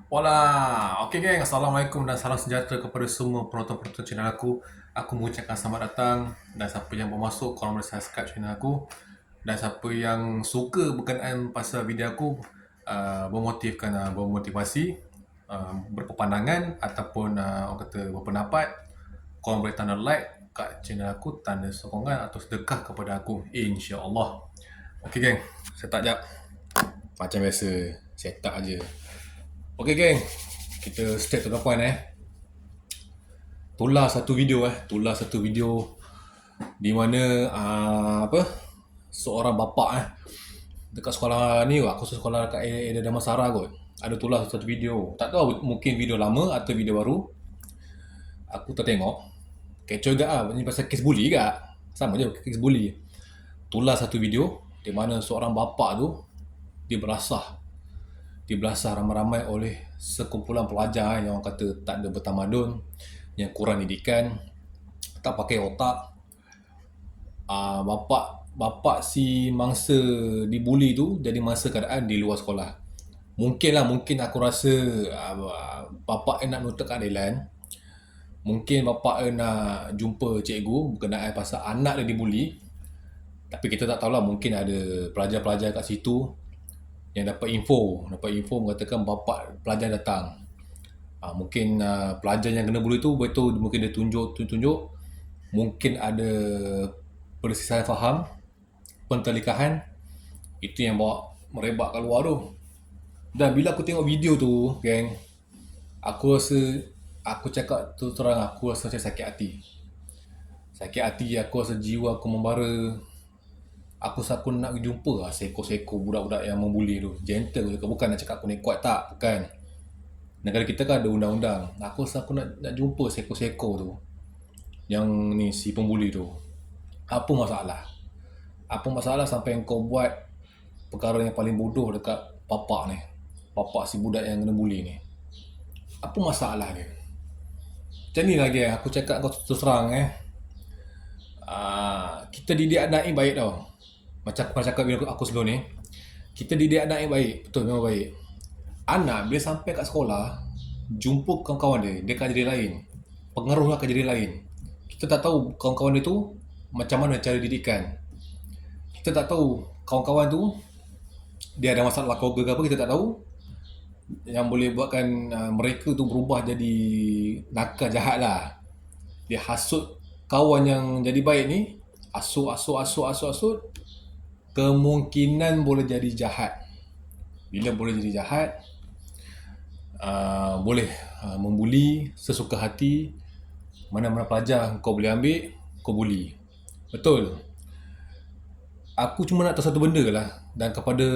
Hola, oke geng, Assalamualaikum dan salam sejahtera kepada semua penonton-penonton channel aku. Aku mengucapkan selamat datang dan siapa yang baru masuk, korang boleh subscribe channel aku. Dan siapa yang suka berkenaan pasal video aku, bermotivasi, berpepandangan ataupun orang kata berpendapat, korang boleh tanda like kat channel aku, tanda sokongan atau sedekah kepada aku, insya-Allah. Okey geng, saya tak jap. Macam biasa, set up aje. Okey geng, kita start to the point tular satu video di mana apa seorang bapa dekat sekolah ni, aku sekolah kat area Damansara kot. Ada tular satu video. Tak tahu mungkin video lama atau video baru. Aku tertengok. Kecoh juga Ini pasal kes bully juga. Sama je kes bully. Tular satu video di mana seorang bapa tu dia dibelasah ramai-ramai oleh sekumpulan pelajar yang orang kata tak ada bertamadun, yang kurang didikan, tak pakai otak. Bapa si mangsa dibuli tu jadi mangsa keadaan di luar sekolah. Mungkin aku rasa bapa nak menuntut keadilan. Mungkin bapa nak jumpa cikgu berkenaan pasal anak dia dibuli. Tapi kita tak tahulah, mungkin ada pelajar-pelajar kat situ yang dapat info mengatakan bapa pelajar datang. Mungkin pelajar yang kena bully tu betul, mungkin dia tunjuk, mungkin ada perselisihan faham, pentelikahan, itu yang bawa merebak kat luar tu. Dan bila aku tengok video tu, geng, aku rasa, aku cakap tu terang, aku rasa macam sakit hati. Aku rasa jiwa aku membara. Aku rasa aku nak jumpa seko-seko budak-budak yang membuli tu. Gentle tu, bukan nak cakap aku ni kuat, tak, bukan. Negara kita kan ada undang-undang. Aku rasa aku nak jumpa seko-seko tu, yang ni si pembuli tu. Apa masalah sampai kau buat perkara yang paling bodoh dekat bapa si budak yang kena bully ni? Apa masalah dia? Macam ni lagi aku cakap kau terus terang kita didik anak ni baik tau. Macam aku cakap bila aku sebelum ni, kita didik anak ni baik, betul, memang baik. Anak bila sampai kat sekolah, jumpa kawan-kawan dia akan jadi lain. Pengaruh akan jadi lain. Kita tak tahu kawan-kawan dia tu macam mana cara didikan. Kita tak tahu kawan-kawan tu dia ada masalah keluarga ke apa, kita tak tahu. Yang boleh buatkan mereka tu berubah jadi nakal, jahat lah. Dia hasut kawan yang jadi baik ni, asut, kemungkinan boleh jadi jahat. Bila boleh jadi jahat, boleh membuli sesuka hati. Mana-mana pelajar kau boleh ambil, kau bully. Betul. Aku cuma nak tahu satu benda lah, dan kepada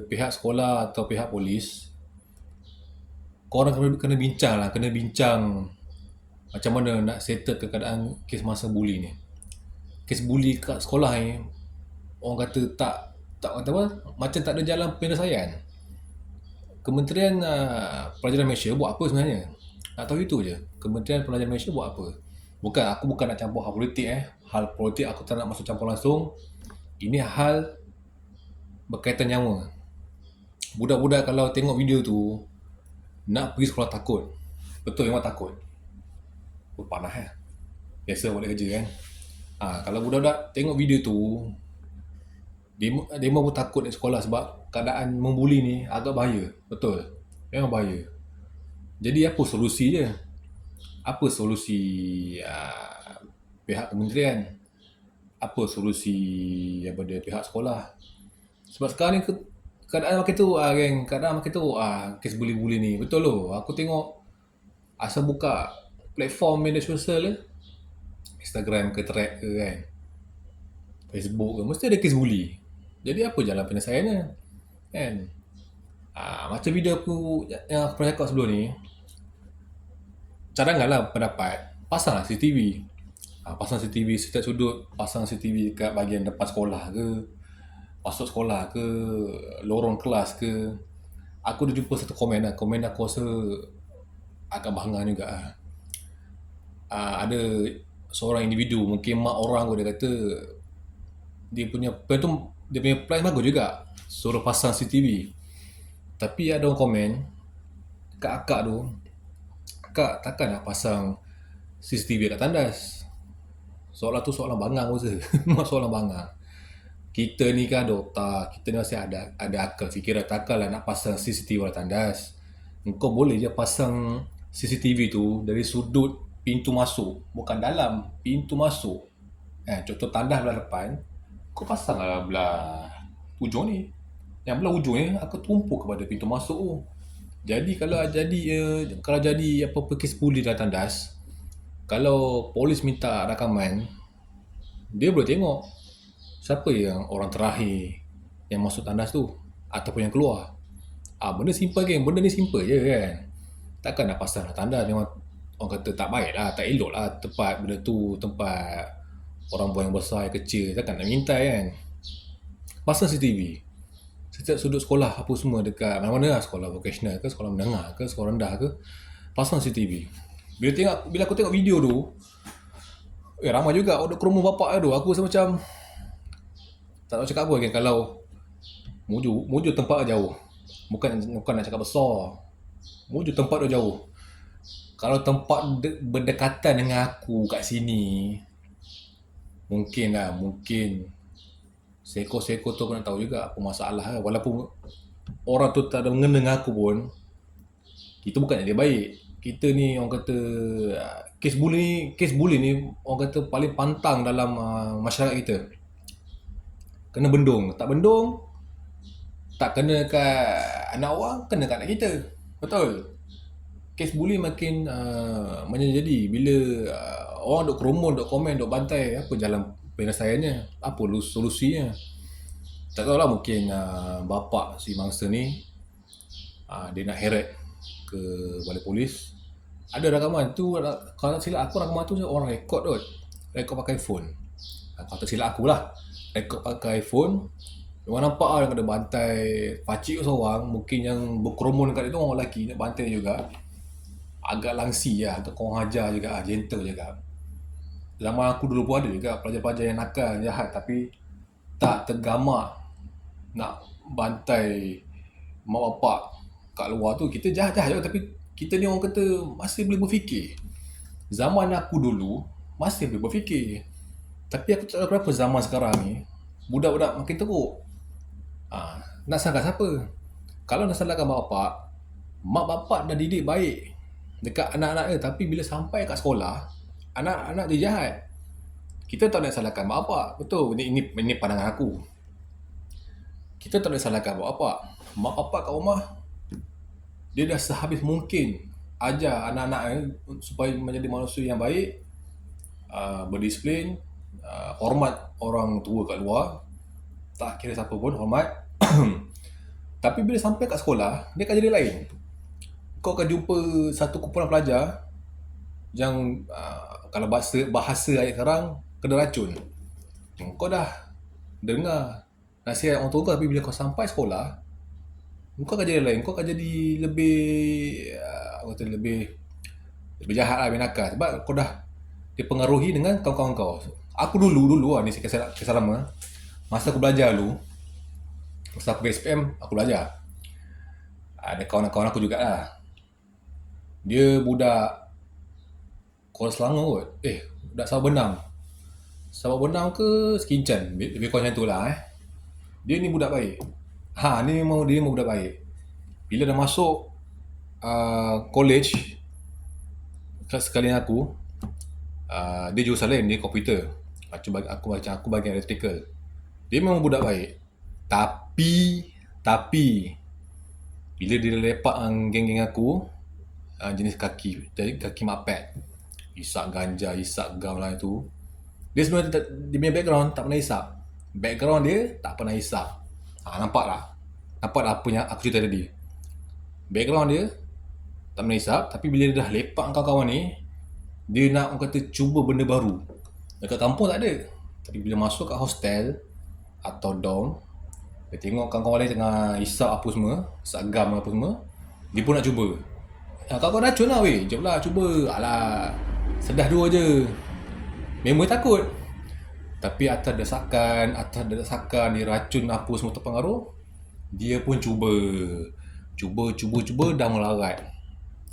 pihak sekolah atau pihak polis, korang kena bincang macam mana nak settle keadaan kes masa bully ni. Kes bully kat sekolah ni, orang kata tak kata apa, macam tak ada jalan penyelesaian. Kementerian Pelajaran Malaysia buat apa sebenarnya? Nak tahu itu je. Kementerian Pelajaran Malaysia buat apa? Aku bukan nak campur hal politik Hal politik aku tak nak masuk campur langsung. Ini hal berkaitan nyawa. Budak-budak kalau tengok video tu nak pergi sekolah takut. Betul, memang takut. Panas biasa balik kerja kan. Kalau budak-budak tengok video tu, dia pun takut di sekolah sebab keadaan membuli ni agak bahaya. Betul, memang bahaya. Jadi apa solusi dia? Apa solusi pihak kementerian? Apa solusi daripada pihak sekolah? Sebab sekarang ni keadaan makin teruk geng. Keadaan makin teruk kes bully-bully ni. Betul loh. Aku tengok asal buka platform media sosial Instagram ke Thread ke kan, Facebook ke, mesti ada kes bully. Jadi apa jalan penyelesaiannya kan? Macam video aku yang aku pernah cakap sebelum ni, cadanganlah pendapat, pasang CCTV. Pasang CCTV setiap sudut, pasang CCTV kat bahagian depan sekolah ke, masuk sekolah ke, lorong kelas ke. Aku dah jumpa satu komen aku rasa agak bangang juga ada seorang individu, mungkin mak orang dia kata dia punya plan tu, dia punya plan bagus juga, suruh pasang CCTV. Tapi ada orang komen Dekat akak tu, akak takkan nak pasang CCTV kat tandas. Soalan tu soalan bangang pun memang soalan bangang. Kita ni kan ada otak, kita ni masih ada akal fikiran, takkanlah nak pasang CCTV kat tandas. Engkau boleh je pasang CCTV tu dari sudut pintu masuk, bukan dalam, pintu masuk. Contoh tandas belah depan, kau pasang lah belah ujung ni. Yang belah ujung ni aku tumpuk kepada pintu masuk tu. Jadi kalau jadi apa-apa kes puli dalam tandas, kalau polis minta rakaman, dia boleh tengok siapa yang orang terakhir yang masuk tandas tu ataupun yang keluar. Benda simple kan, benda ni simple je kan. Takkan nak pasang tandas, memang orang kata tak baik lah, tak elok lah tempat benda tu, tempat orang buang yang besar, yang kecil, takkan nak minta kan. Pasang CCTV setiap sudut sekolah apa semua, dekat mana-mana lah, sekolah vocational ke, sekolah menengah ke, sekolah rendah ke, pasang CCTV. Bila aku tengok video tu, ramai juga duk kerumun bapak tu. Aku rasa macam tak nak cakap apa kan, kalau muju tempat jauh, bukan nak cakap besar, muju tempat tu jauh. Kalau tempat berdekatan dengan aku kat sini, mungkin seko-seko tu pun nak tahu juga apa masalah lah. Walaupun orang tu tak ada mengena dengan aku pun, kita bukan dia baik. Kita ni orang kata kes bully ni orang kata paling pantang dalam masyarakat kita. Kena bendung, tak kena kat anak orang, kena kat anak kita. Betul. Kes bully makin menjadi bila orang duk kerumun, duk komen, duk bantai, apa jalan penyelesaiannya, apa solusinya. Tak tahulah, mungkin bapa si mangsa ni dia nak heret ke balai polis. Ada rakaman tu, kalau tak silap aku rakaman tu orang rekod pakai phone. Kalau tak silap aku lah, rekod pakai phone. Memang nampak lah yang ada bantai pakcik seorang, mungkin yang berkerumun kat itu orang lelaki nak bantai juga. Agak langsi lah, agak korang hajar juga, gentle juga. Zaman aku dulu pun ada juga pelajar-pelajar yang nakal, jahat, tapi tak tergamak nak bantai mak bapak kat luar tu. Kita jahat-jahat juga, tapi kita ni orang kata masih boleh berfikir. Zaman aku dulu masih boleh berfikir, tapi aku tak tahu kenapa zaman sekarang ni budak-budak makin teruk. Nak salahkan siapa? Kalau nak salahkan mak bapak dah didik baik dekat anak-anak dia, tapi bila sampai kat sekolah, anak-anak dia jahat. Kita tak nak salahkan mak bapak. Betul, ini pandangan aku. Kita tak nak salahkan mak bapak. Mak bapak kat rumah, dia dah sehabis mungkin ajar anak-anak supaya menjadi manusia yang baik, berdisiplin, hormat orang tua kat luar, tak kira siapa pun hormat. Tapi bila sampai kat sekolah, dia akan jadi lain. Kau akan jumpa satu kumpulan pelajar yang kalau bahasa ayat sekarang, kena racun. Kau dah dengar nasihat orang tua, tapi bila kau sampai sekolah, kau akan jadi lain. Kau akan jadi lebih jahat lah, lebih nakal. Sebab kau dah dipengaruhi dengan kawan-kawan kau. Aku dulu lah, ni kisah lama. Masa aku belajar dulu, masa aku SPM, aku belajar. Ada kawan-kawan aku jugalah. Dia budak Kuala Selangor kot. Budak Sabah Benam ke Sekincan, lebih kurang macam tu lah. Dia ni budak baik. Dia memang budak baik. Bila dah masuk college, sekali aku, dia jurusan lain, dia komputer. Aku bagian electrical. Dia memang budak baik. Tapi bila dia lepak dengan geng-geng aku, jenis kaki mapet, isap ganja, isap gam lah itu, dia sebenarnya dia punya background tak pernah isap. Background dia tak pernah isap. Nampak lah apa yang aku cerita tadi. Background dia tak pernah isap, tapi bila dia dah lepak dengan kawan-kawan ni, dia nak, orang kata, cuba benda baru. Dekat kampung tak ada, tapi bila masuk kat hostel atau dorm, dia tengok kawan-kawan lain tengah isap apa semua, isap gam apa semua, dia pun nak cuba. Kawan-kawan racun lah weh, jom lah cuba. Alah, sedah dua je. Memang takut. Tapi atas desakan dia racun apa semua terpengaruh, dia pun cuba dah melarat.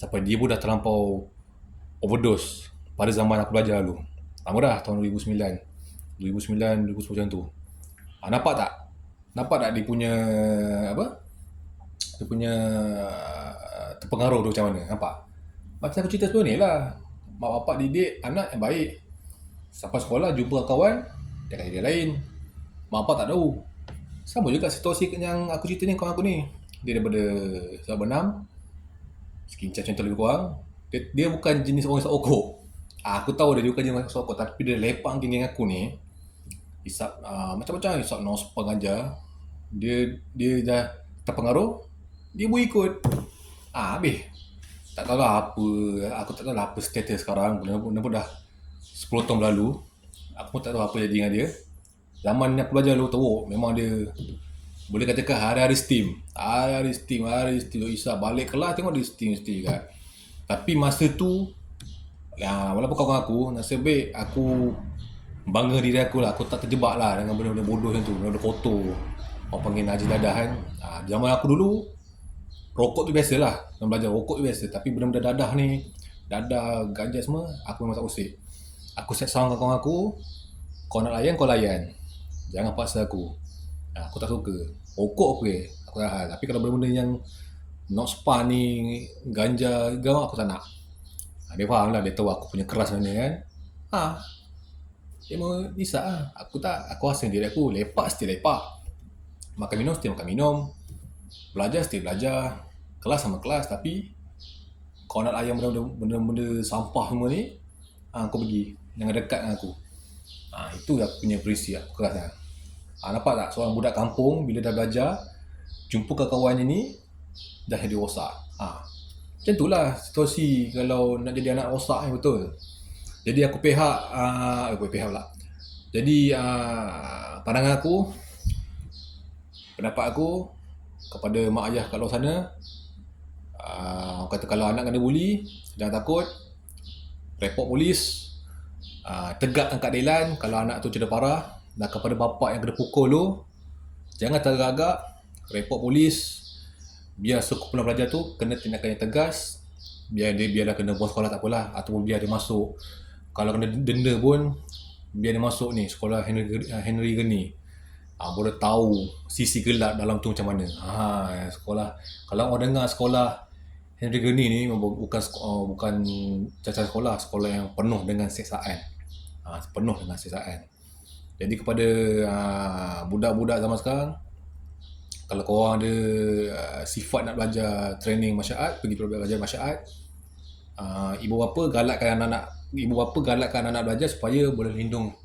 Sampai dia pun dah terlampau overdose pada zaman aku belajar dulu. Lama dah, tahun 2009. 2009 macam tu. Nampak tak? Nampak tak dia punya apa? Dia punya terpengaruh tu macam mana? Nampak? Macam aku cerita sebelum ni lah. Mak bapak didik anak yang baik. Sampai sekolah jumpa kawan, dia kata dia lain. Mak bapak tak tahu. Sama juga situasi yang aku cerita ni kawan aku ni. Dia daripada Sabah Benam, sekincah contoh lebih kurang. Dia bukan jenis orang isap okok. Aku tahu dia bukan jenis isap okok, tapi dia lepak geng-geng aku ni. Isap macam-macam, isap nospa ganja. Dia dah terpengaruh, dia boleh ikut. Habis. Tak tahu lah apa, aku tak tahu lah apa status sekarang. Benda pun dah 10 tahun berlalu. Aku pun tak tahu apa jadi dengan dia. Zaman aku belajar dulu teruk, memang dia boleh katakan hari-hari steam. Hari-hari steam. Isap balik kelas tengok dia steam kan. Tapi masa tu, ya, walaupun kawan aku, nasib baik aku bangga diri aku lah. Aku tak terjebak lah dengan benda-benda bodoh macam tu. Benda-benda kotor. Orang panggil najis dadah kan. Zaman aku dulu, rokok tu biasa lah. Orang belajar rokok tu biasa. Tapi benda-benda dadah ni, dadah, ganja semua, aku memang tak usik. Aku set sound kawan aku, kau nak layan, kau layan. Jangan paksa aku. Aku tak suka. Rokok aku tahan. Tapi kalau benda-benda yang not spa ni, ganja, gawak aku tak nak. Dia faham lah, dia tahu aku punya keras mana kan. Dia mau nisap lah. Aku tak, aku asing diri aku. Lepak still lepak. Makan minum still makan minum. Belajar still belajar. Kelas sama kelas. Tapi kau nak layan benda-benda sampah semua ni, kau pergi. Jangan dekat dengan aku. Itu aku punya prinsip aku keras lah. Nampak tak? Seorang budak kampung bila dah belajar, jumpa kawan-kawannya ni, dah jadi rosak. Macam itulah situasi kalau nak jadi anak rosak ni, betul. Jadi aku pihak pula. Jadi pandangan aku, pendapat aku kepada mak ayah kat luar sana, kata kalau anak kena bully, jangan takut, report polis, tegakkan keadilan kalau anak tu cedera parah. Dan kepada bapa yang kena pukul tu, jangan teragak-agak, report polis, biar sekumpulan pelajar tu kena tindakan yang tegas. Biarlah kena buang sekolah tak apalah, ataupun biar dia masuk, kalau kena denda pun biar dia masuk ni sekolah Henry Geni. Boleh tahu sisi gelap dalam tu macam mana. Sekolah, kalau orang dengar sekolah Henry Geni ni bukan cacat sekolah yang penuh dengan seksaan. Penuh dengan seksaan. Jadi kepada budak-budak zaman sekarang, kalau korang ada sifat nak belajar training martial art, pergi belajar martial art. Ibu bapa galakkan anak-anak belajar supaya boleh lindung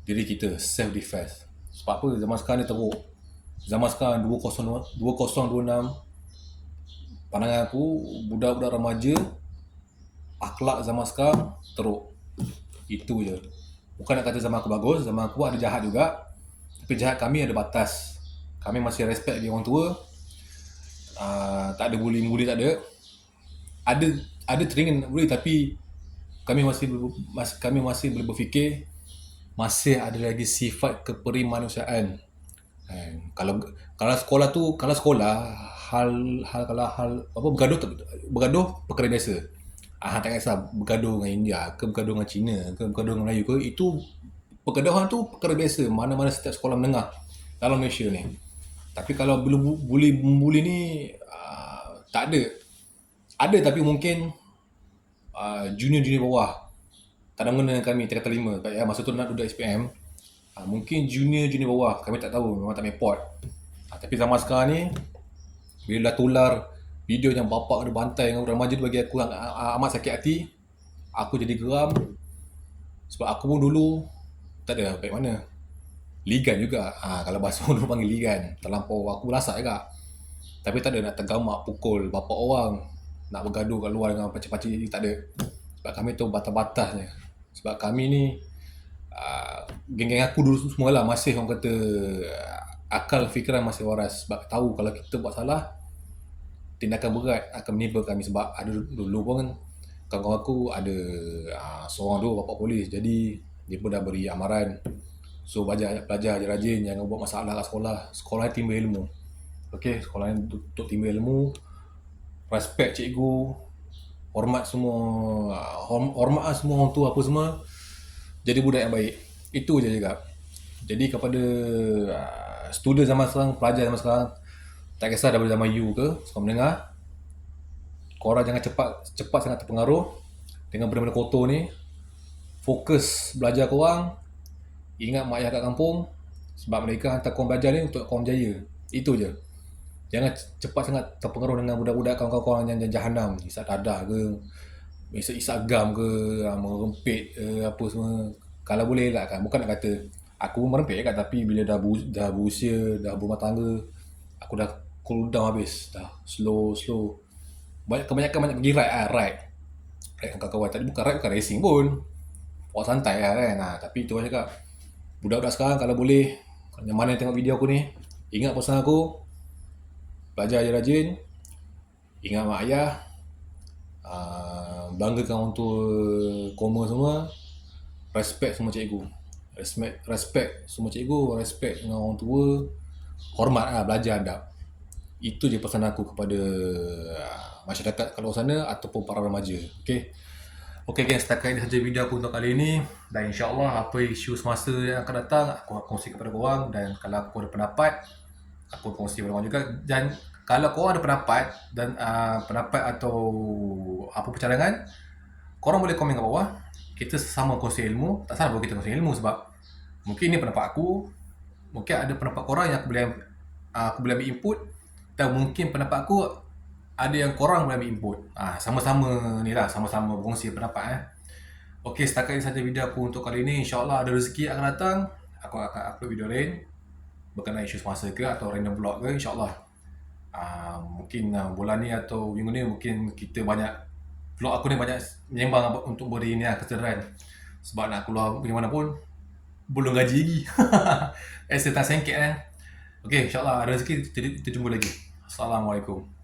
diri kita, self defense. Sebab apa? Zaman sekarang ni teruk. Zaman sekarang 2026, pandangan aku, budak-budak remaja, akhlak zaman sekarang teruk. Itu je. Bukan nak kata zaman aku bagus, zaman aku ada jahat juga. Tapi jahat kami ada batas. Kami masih respect dia orang tua. Tak ada bully, tak ada. Ada teringin bully, tapi kami masih boleh berfikir, masih ada lagi sifat keperimanusiaan. Kalau sekolah hal bergaduh perkara biasa. Tak kisah bergaduh dengan India ke, bergaduh dengan Cina ke, bergaduh dengan Melayu ke, itu pergaduhan tu perkara biasa mana-mana setiap sekolah menengah dalam Malaysia ni. Tapi kalau bully ni tak ada, tapi mungkin junior bawah tak ada mengena dengan kami tingkatan 5 masa tu nak duduk SPM. Mungkin junior bawah, kami tak tahu, memang tak report. Tapi zaman sekarang ni, bila dah tular video yang bapak kena bantai dengan remaja tu, bagi aku amat sakit hati. Aku jadi geram. Sebab aku pun dulu tak ada baik mana. Ligan juga. Kalau bahasa orang dulu panggil ligan. Terlampau aku berasak juga. Tapi tak ada nak tergamak pukul bapak orang, nak bergaduh kat luar dengan pakcik-pakcik, tak ada. Sebab kami tu batas-batasnya. Sebab kami ni geng-geng aku dulu semualah masih orang kata akal fikiran masih waras. Sebab tahu kalau kita buat salah, tindakan berat akan menimpa kami. Sebab ada dulu pun kawan-kawan aku ada seorang tu bapak polis, jadi dia pun dah beri amaran, so belajar rajin, jangan buat masalah kat sekolah timba ilmu. Okey, sekolah ni untuk timba ilmu, respect cikgu, hormat semua, hormat lah semua orang tua apa semua, jadi budak yang baik. Itu je cakap. Jadi kepada student zaman sekarang, pelajar zaman sekarang, tak kisah daripada zaman you ke, sekarang mendengar, korang jangan cepat sangat terpengaruh dengan benda-benda kotor ni. Fokus belajar korang, ingat mak ayah kat kampung, sebab mereka hantar korang belajar ni untuk korang berjaya. Itu je. Jangan cepat sangat terpengaruh dengan budak-budak kawan-kawan yang jahanam, isap dadah ke, isap gam ke, merempit apa semua. Kalau boleh lah kan, bukan nak kata aku merempit kan, tapi bila dah berusia, dah berumah tangga, aku dah cool down habis, dah slow. Kebanyakan pergi ride dengan kawan-kawan. Tadi bukan racing pun, buat santai lah kan. Tapi tu orang cakap, budak-budak sekarang kalau boleh, yang mana yang tengok video aku ni, ingat pesan aku, belajar je rajin, ingat mak ayah, banggakan orang tua koma semua, respect semua cikgu, respect semua cikgu, respect dengan orang tua, hormat lah, belajar adab. Itu je pesan aku kepada masyarakat kat luar sana ataupun para remaja. Okay guys, setakat ini saja video aku untuk kali ini, dan insyaAllah apa isu semasa yang akan datang aku akan kongsi kepada korang. Dan kalau aku ada pendapat, aku kongsi kepada korang juga. Dan kalau korang ada pendapat dan pendapat atau apa percadangan, korang boleh komen kat bawah. Kita sama kongsi ilmu. Tak salah pun kita kongsi ilmu, sebab mungkin ni pendapat aku, mungkin ada pendapat korang yang aku boleh ambil input, dan mungkin pendapat aku ada yang korang boleh ambil input. Sama-sama ni lah, sama-sama berkongsi pendapat. Okay, setakat ini saja video aku untuk kali ini. InsyaAllah ada rezeki akan datang, aku akan upload video lain berkenaan isu semasa ke atau random vlog ke, insyaAllah. Mungkin bulan ni atau minggu ni mungkin kita banyak, vlog aku ni banyak menyembang untuk beri ni lah kesedaran, sebab nak keluar bagaimana pun belum gaji lagi. Saya tak sengket kan. Okay, insyaAllah ada rezeki kita jumpa lagi. Assalamualaikum.